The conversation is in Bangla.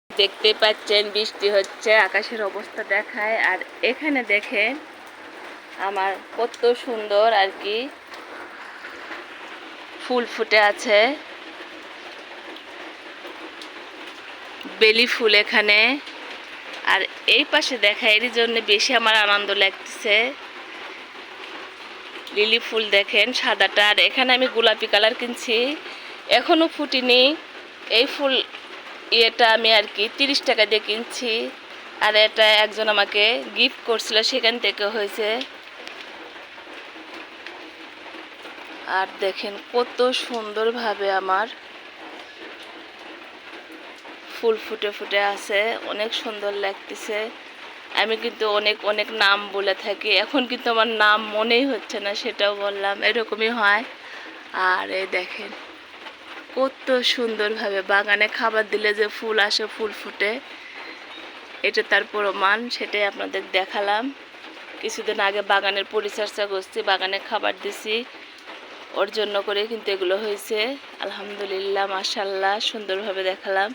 দেখতে পাচ্ছেন বৃষ্টি হচ্ছে, আকাশের অবস্থা দেখায়। আর এখানে দেখেন আমার কত সুন্দর আর কি ফুল ফুটে আছে, বেলি ফুল এখানে। আর এই পাশে দেখা এর জন্য বেশি আমার আনন্দ লাগতেছে। লিলি ফুল দেখেন সাদাটা, আর এখানে আমি গোলাপি কালার কিনছি, এখনো ফুটিনি। এই ফুল এটা আমি আর কি 30 টাকা দিয়ে কিনছি, আর এটা একজন আমাকে গিফট করছিল, সেখান থেকে হয়েছে। আর দেখেন কত সুন্দরভাবে আমার ফুল ফুটে ফুটে আছে, অনেক সুন্দর লাগতেছে। আমি কিন্তু অনেক অনেক নাম বলে থাকি, এখন কিন্তু আমার নাম মনেই হচ্ছে না, সেটাও বললাম, এরকমই হয়। আর এই দেখেন কত সুন্দরভাবে বাগানে খাবার দিলে যে ফুল আসে, ফুল ফুটে, এটা তার প্রমাণ। সেটাই আপনাদের দেখালাম। কিছুদিন আগে বাগানের পরিচর্যা করছি, বাগানে খাবার দিছি, ওর জন্য করে কিন্তু এগুলো হয়েছে। আলহামদুলিল্লাহ, মাশাআল্লাহ, সুন্দরভাবে দেখালাম।